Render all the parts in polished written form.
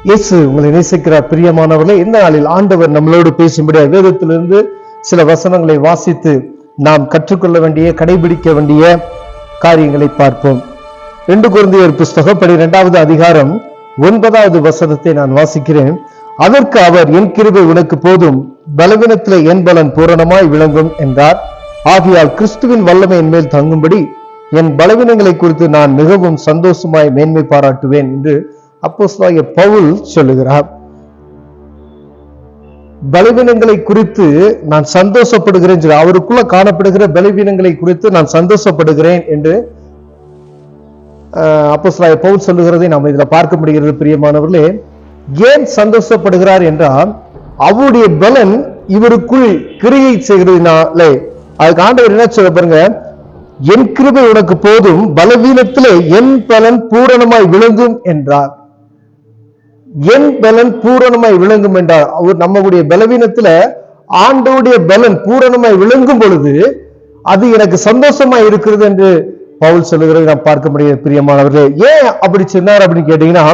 இயேசு உங்களை நேசிக்கிறார். பிரியமானவர்களே, இந்த நாளில் ஆண்டவர் நம்மளோடு பேசும்படியா வேதத்திலிருந்து சில வசனங்களை வாசித்து நாம் கற்றுக்கொள்ள வேண்டிய, கடைபிடிக்க வேண்டிய காரியங்களை பார்ப்போம். 2 கொரிந்தியர் புஸ்தகம் 12வது அதிகாரம் 9வது வசனத்தை நான் வாசிக்கிறேன். அதற்கு அவர், என் கிருபை உனக்கு போதும், பலவீனத்திலே என் பலன் பூரணமாய் விளங்கும் என்றார். ஆகையால் கிறிஸ்துவின் வல்லமை என் மேல் தங்கும்படி என் பலவீனங்களை குறித்து நான் மிகவும் சந்தோஷமாய் மேன்மை பாராட்டுவேன் என்று அப்போஸ்தலனாகிய பவுல் சொல்லுகிறார். பலவீனங்களை குறித்து நான் சந்தோஷப்படுகிறேன், அவருக்குள்ள காணப்படுகிற பலவீனங்களை குறித்து நான் சந்தோஷப்படுகிறேன் என்று அப்போஸ்தலனாகிய பவுல் சொல்லுகிறதை நாம் இதுல பார்க்க முடிகிறது. பிரியமானவர்களே, ஏன் சந்தோஷப்படுகிறார் என்றால் அவருடைய பலன் இவருக்குள் கிரியை செய்கிறதுனாலே. அதுக்கு ஆண்டவர் என்ன சொல்ல பாருங்க, என் கிருபை உனக்கு போதும், பலவீனத்திலே என் பலன் பூரணமாய் விளங்கும் என்றார். என் பலன் பூரணமாய் விளங்கும் என்றார். அவர் நம்முடைய பலவீனத்துல ஆண்டவருடைய பலன் பூரணமாய் விளங்கும் பொழுது அது எனக்கு சந்தோஷமாய் இருக்கிறது என்று பவுல் சொல்லுகிறதை நாம் பார்க்க முடியாது. பிரியமானவர்களே, ஏன் அப்படி சொன்னார் அப்படின்னு கேட்டீங்கன்னா,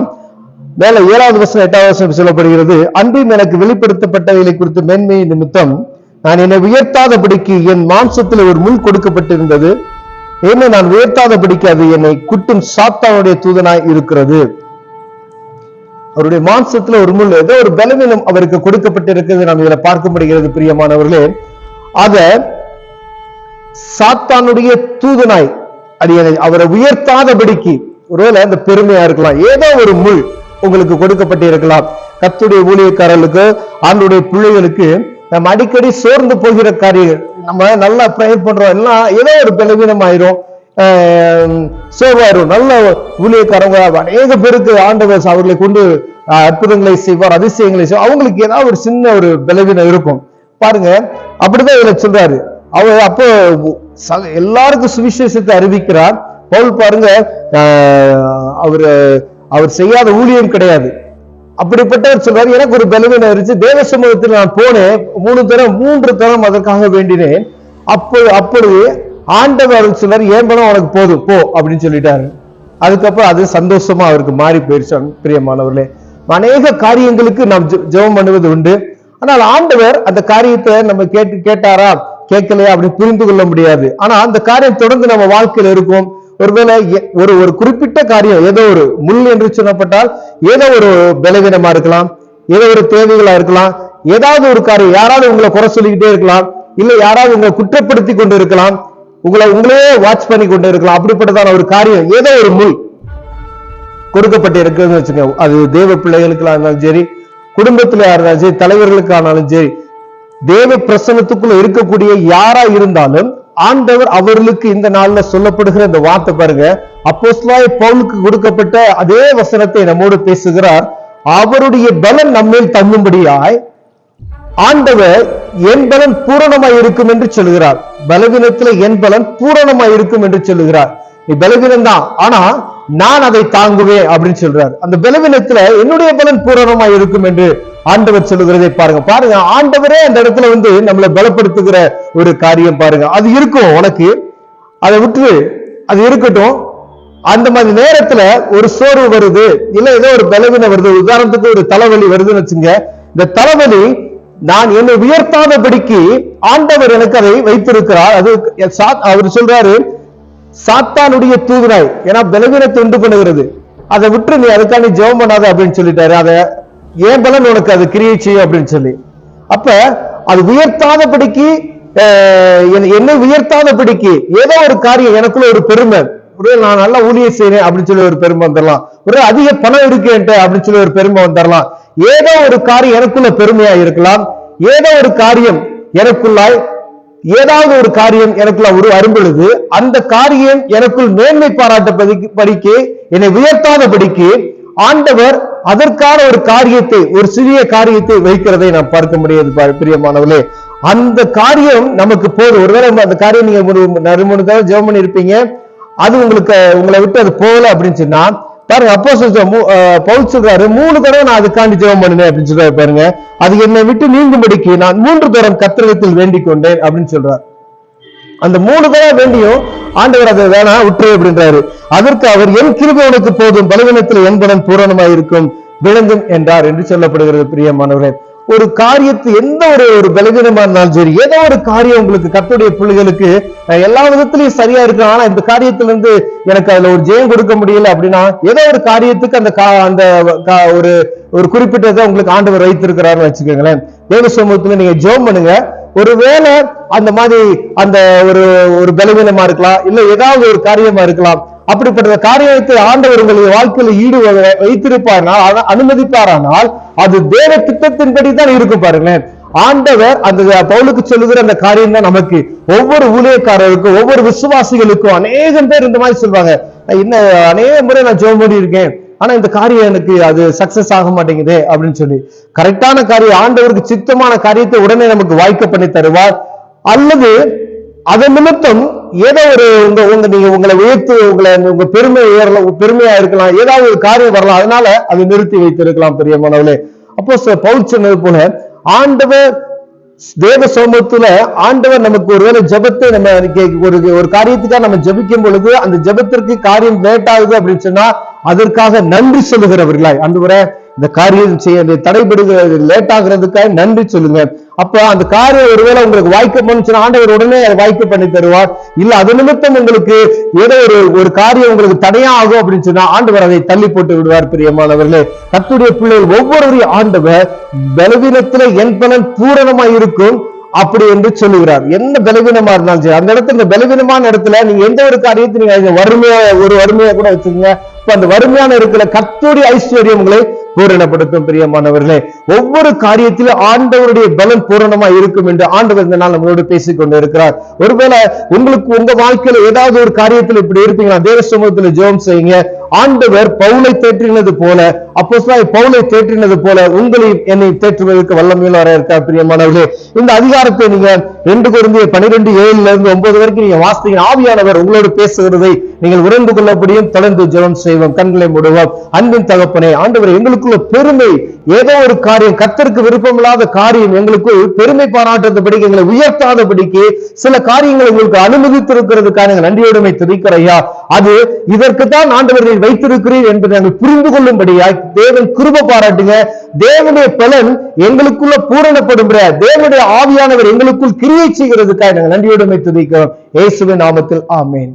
மேல 7வது வசனம் 8வது வசனம் சொல்லப்படுகிறது, அன்பின் எனக்கு வெளிப்படுத்தப்பட்டவைகளை குறித்து மேன்மை நிமித்தம் நான் என்னை உயர்த்தாதபடிக்கு என் மாம்சத்தில் ஒரு முள் கொடுக்கப்பட்டிருந்தது. என்னை நான் உயர்த்தாதபடிக்கு அது என்னை குட்டும் சாத்தானுடைய தூதனாய் இருக்கிறது. அவருடைய மாம்சத்துல ஒரு முள், ஏதோ ஒரு பலவீனம் அவருக்கு கொடுக்கப்பட்டிருக்கிறது நாம் இதுல பார்க்க முடிகிறது. பிரியமானவர்களே, அத சாத்தானுடைய தூதனாய், அது அவரை உயர்த்தாதபடிக்கு, ஒருவேளை அந்த பெருமையா இருக்கலாம், ஏதோ ஒரு முள் உங்களுக்கு கொடுக்கப்பட்டு இருக்கலாம். கர்த்தருடைய ஊழியக்காரர்களுக்கு, ஆண்டவருடைய பிள்ளைகளுக்கு நம்ம அடிக்கடி சோர்ந்து போகிற காரியங்கள், நம்ம நல்லா பிரயர் பண்றோம், எல்லாம் ஏதோ ஒரு பலவீனம் ஆயிரும், சோர்வாயிரும். நல்ல ஊழியக்காரங்க அநேக பேருக்கு ஆண்டவர் அவர்களை கொண்டு அற்புதங்களை செய்வார், அதிசயங்களை செய்வார். அவங்களுக்கு ஏதாவது ஒரு சின்ன ஒரு பலவீனம் இருக்கும். பாருங்க, அப்படிதான் இதுல சொல்றாரு. அவர் அப்போ எல்லாருக்கும் சுவிசேஷத்தை அறிவிக்கிறார் பவுல். பாருங்க, அவர் செய்யாத ஊழியம் கிடையாது. அப்படிப்பட்டவர் சொல்றாரு, எனக்கு ஒரு பலவீனம் இருந்துச்சு, தேவ சமூகத்தில் நான் போனேன், 3 தரம் அதற்காக வேண்டினேன். அப்பொழுது ஆண்டவர் சொல்றாரு, ஏன் பலம் உனக்கு போதும் போ அப்படின்னு சொல்லிட்டாரு. அதுக்கப்புறம் அது சந்தோஷமா அவருக்கு மாறி போயிருச்சு. பிரியமானவர்களே, அநேக காரியங்களுக்கு நாம் ஜெபம் பண்ணுவது உண்டு. ஆனால் ஆண்டவர் அந்த காரியத்தை நம்ம கேட்டாரா கேட்கலையா அப்படின்னு புரிந்து கொள்ள முடியாது. ஆனா அந்த காரியம் தொடர்ந்து நம்ம வாழ்க்கையில் இருக்கும். ஒருவேளை ஒரு குறிப்பிட்ட காரியம், ஏதோ ஒரு முள் என்று சொல்லப்பட்டால், ஏதோ ஒரு பலவீனமா இருக்கலாம், ஏதோ ஒரு தேவைகளா இருக்கலாம், ஏதாவது ஒரு காரியம், யாராவது உங்களை குறை சொல்லிக்கிட்டே இருக்கலாம், இல்ல யாராவது உங்களை குற்றப்படுத்தி கொண்டு இருக்கலாம், உங்களே வாட்ச் பண்ணி கொண்டு இருக்கலாம். அப்படிப்பட்டதான ஒரு காரியம், ஏதோ ஒரு முள் கொடுக்கப்பட்டு இருக்குன்னு வச்சுக்கோங்க. அது தேவ பிள்ளைகளுக்கு இருந்தாலும் சரி, குடும்பத்துல இருந்தாலும் சரி, தலைவர்களுக்கானாலும் சரி, தேவ பிரசன்னத்துக்குள்ள இருக்கக்கூடிய யாரா இருந்தாலும் ஆண்டவர் அவர்களுக்கு இந்த நாள்ல சொல்லப்படுகிற இந்த வார்த்தை பாருங்க, அப்போஸ்தலனாகிய பவுலுக்கு கொடுக்கப்பட்ட அதே வசனத்தை நம்மோடு பேசுகிறார். அவருடைய பலன் நம்மேல் தங்கும்படியாய் ஆண்டவர் என் பலன் பூரணமாய் இருக்கும் என்று சொல்லுகிறார். பலவீனத்துல என் பலன் பூரணமாய் இருக்கும் என்று சொல்லுகிறார். நீ பலவீனம் தான், ஆனா நான் அதை தாங்குவேன் அப்படின்னு சொல்றார். அந்த பலவீனத்துல என்னுடைய பலன் பூரணமாய் இருக்கும் என்று ஆண்டவர் சொல்லுகிறதை பாருங்க. ஆண்டவரே அந்த இடத்துல நம்மளை பலப்படுத்துகிற ஒரு காரியம் பாருங்க. அது இருக்கும் உனக்கு, அதை விட்டு அது இருக்கட்டும். அந்த மாதிரி நேரத்துல ஒரு சோர்வு வருது, இல்ல ஏதோ ஒரு பலவீனம் வருது, உதாரணத்துக்கு ஒரு தலைவலி வருதுன்னு வச்சுங்க. இந்த தலைவலி நான் என்னை உயர்த்தாதபடிக்கு ஆண்டவர் எனக்கு அதை வைத்திருக்கிறார். அது அவர் சொல்றாரு, சாத்தானுடைய தூதனாய், ஏன்னா பலவீனத்தை உண்டு பண்ணுகிறது. அதை விட்டு நீ அதுக்கான ஜெபம் பண்ணாத அப்படின்னு சொல்லிட்டாரு. அதை ஏன் பலன் உனக்கு அது கிரியை செய்யும் அப்படின்னு சொல்லி. அப்ப அது உயர்த்தாதபடிக்கு, என்னை உயர்த்தாதபடிக்கு ஏதோ ஒரு காரியம், எனக்குள்ள ஒரு பெருமை, நான் நல்லா ஊழியம் செய்யறேன் அப்படின்னு சொல்லி ஒரு பெருமை வந்துடலாம், ஒரு அதிக பணம் இருக்கேன்ட்டு அப்படின்னு சொல்லி ஒரு பெருமை வந்துடலாம். ஏதோ ஒரு காரியம் எனக்குள்ள பெருமையா இருக்கலாம், ஏதோ ஒரு காரியம் எனக்குள்ளாய், ஏதாவது ஒரு காரியம் எனக்குள்ள ஒரு அரும்பொழுது அந்த காரியம் எனக்குள் மேன்மை பாராட்டபடிக்கு, என்னை உயர்த்தாதபடிக்கு ஆண்டவர் அதற்கான ஒரு காரியத்தை, ஒரு சிறிய காரியத்தை வைக்கிறதை நாம் பார்க்க முடியாது. பிரியமானவர்களே, அந்த காரியம் நமக்கு போதும். ஒருவேளை அந்த காரியம் நீங்க 3 தடவை ஜெபம் பண்ணி இருப்பீங்க, அது உங்களை விட்டு அது போகல அப்படின்னு சொன்னா பாருங்க, அப்போஸ்தலன் பவுல் சொல்றாரு, 3 தடவை நான் அதுக்காண்டி ஜெபம் பண்ணினேன் அப்படின்னு சொல்றாரு. பாருங்க, அது என்னை விட்டு நீங்கும்படிக்கு நான் 3 தரம் கர்த்தரிடத்தில் வேண்டிக் கொண்டேன் அப்படின்னு சொல்றார். அந்த 3 தடவை வேண்டியும் ஆண்டவர் அதை வேணா விட்டுரு அப்படின்றாரு. அதற்கு அவர், என் கிருபை உனக்கு போதும், பலவீனத்தில் என் பலன் பூரணமாய் இருக்கும், விளங்கும் என்றார் என்று சொல்லப்படுகிறது. பிரியமானவர்களே, ஒரு காரியத்து எந்த ஒரு பலவீனமா இருந்தாலும் சரி, ஏதோ ஒரு காரியம் உங்களுக்கு கர்த்தருடைய பிள்ளைகளுக்கு எல்லா விதத்திலையும் சரியா இருக்கு, ஆனா இந்த காரியத்துல இருந்து எனக்கு அதுல ஒரு ஜெயம் கொடுக்க முடியல அப்படின்னா, ஏதோ ஒரு காரியத்துக்கு அந்த ஒரு குறிப்பிட்டதை உங்களுக்கு ஆண்டவர் வைத்திருக்கிறாருன்னு வச்சுக்கோங்களேன். தேவ சமூகத்துல நீங்க ஜெபம் பண்ணுங்க. ஒருவேளை அந்த மாதிரி அந்த ஒரு பலவீனமா இருக்கலாம், இல்ல ஏதாவது ஒரு காரியமா இருக்கலாம். அப்படிப்பட்ட காரியத்தை ஆண்டவர் உங்களுடைய வாழ்க்கையில வைத்திருப்பார்னால், அனுமதிப்பாரானால் அது தேவ திட்டத்தின்படி தான் இருக்கும். பாருங்களேன், ஆண்டவர் அந்த பவுலுக்கு சொல்லுகிற அந்த காரியம் தான் நமக்கு, ஒவ்வொரு ஊழியக்காரருக்கும் ஒவ்வொரு விசுவாசிகளுக்கும் அநேகம் பேர் இந்த மாதிரி சொல்வாங்க, இன்னும் அநேக முறை நான் ஜெபம் பண்ணி இருக்கேன், ஆனா இந்த காரியம் எனக்கு அது சக்சஸ் ஆக மாட்டேங்குது அப்படின்னு சொல்லி. கரெக்டான காரியம், ஆண்டவருக்கு சித்தமான காரியத்தை உடனே நமக்கு வாய்க்க பண்ணி தருவார். அல்லது அதன் நிமித்தம் ஏதோ நீங்க உங்களை உயர்த்து உங்க பெருமையா இருக்கலாம், ஏதாவது ஒரு காரியம் வரலாம், அதனால அதை நிறுத்தி வைத்திருக்கலாம். பிரியமானவர்களே, அப்போ பவுல் சொன்னது போல ஆண்டவர் தேவ சமூகத்துல ஆண்டவர் நமக்கு ஒருவேளை ஜெபத்தை நம்ம ஒரு காரியத்துக்காக நம்ம ஜெபிக்கும் பொழுது அந்த ஜெபத்திற்கு காரியம் லேட் ஆகுது அப்படின்னு சொன்னா அதற்காக நன்றி சொல்லுகிறவர்களாய், ஆண்டவரே இந்த காரியம் செய்ய தடைபடுகிறது லேட் ஆகுறதுக்காக நன்றி சொல்லுங்க. அப்ப அந்த காரியம் ஒருவேளை உங்களுக்கு வாய்க்க பண்ணுச்சுன்னா ஆண்டவர் உடனே அதை வாய்க்க பண்ணி தருவார். இல்ல அது நிமித்தம் உங்களுக்கு ஏதோ ஒரு காரியம் உங்களுக்கு தடையா ஆகும் அப்படின்னு சொன்னா ஆண்டவர் அதை தள்ளி போட்டு விடுவார். பிரியமானவர்களே, கர்த்தருடைய பிள்ளைகள் ஒவ்வொருவரையும் ஆண்டவர் பலவீனத்துல என் பலன் பூரணமாய் இருக்கும் அப்படி என்று சொல்லுகிறார். என்ன பலவீனமா இருந்தாலும் சரி, அந்த இடத்துல இந்த பலவீனமான இடத்துல நீங்க எந்த ஒரு காரியத்தை நீங்க வறுமையா கூட வச்சுக்கோங்க. அந்த வறுமையான இருக்கிற கர்த்தருடைய ஐஸ்வர்யம் உங்களை பூரணப்படுத்தும். பிரியமானவர்களே, ஒவ்வொரு காரியத்திலும் ஆண்டவருடைய பலன் பூரணமா இருக்கும் என்று ஆண்டவர் இந்த நாள் நம்மளோடு பேசிக் கொண்டு இருக்கிறார். ஒருவேளை உங்களுக்கு உங்க வாழ்க்கையில ஏதாவது ஒரு காரியத்தில் இப்படி இருப்பீங்களா, தேவ சமூகத்துல ஜெபம் செய்யுங்க. ஆண்டவர் பவுலை தேற்றினது போல, அப்போஸ்தலனாகிய பவுலை தேற்றினது போல உங்களை என்னை தேற்றுவதற்கு வல்லமையுள்ளவரா இருக்கார். பிரியமானவர்களே, இந்த அதிகாரத்தை நீங்க 2 கொரிந்தியர் 12:7 வரைக்கும் நீங்க வாசித்தீங்க. ஆவியானவர் உங்களோடு பேசுகிறதை நீங்கள் உணர்ந்து கொள்ளப்படியும் தொடர்ந்து ஜெபம் செய்வோம். கண்களை மூடுவோம். அன்பின் தகப்பனே, ஆண்டவர் எங்களுக்குள்ள பெருமை, ஏதோ ஒரு காரியம் கர்த்தருக்கு விருப்பமில்லாத காரியம் எங்களுக்கு பெருமை பாராட்டுறதுபடிக்கு, எங்களை உயர்த்தாதபடிக்கு சில காரியங்களை உங்களுக்கு அனுமதித்திருக்கிறதுக்காக நன்றியோடுமை துதிக்கிறோம் ஐயா. அது இதற்குத்தான் ஆண்டவர் வைத்திருக்கிறீர் என்பதை நாங்கள் புரிந்து கொள்ளும்படியாய் தேவன் கிருபை பாராட்டுங்க. தேவனுடைய பலன் எங்களுக்குள்ள பூரணப்படும்படியா தேவனுடைய ஆவியானவர் எங்களுக்குள் கிரியை செய்கிறதுக்காக நாங்கள் நன்றியோடுமை துதிக்கிறோம். இயேசுவின் நாமத்தில் ஆமென்.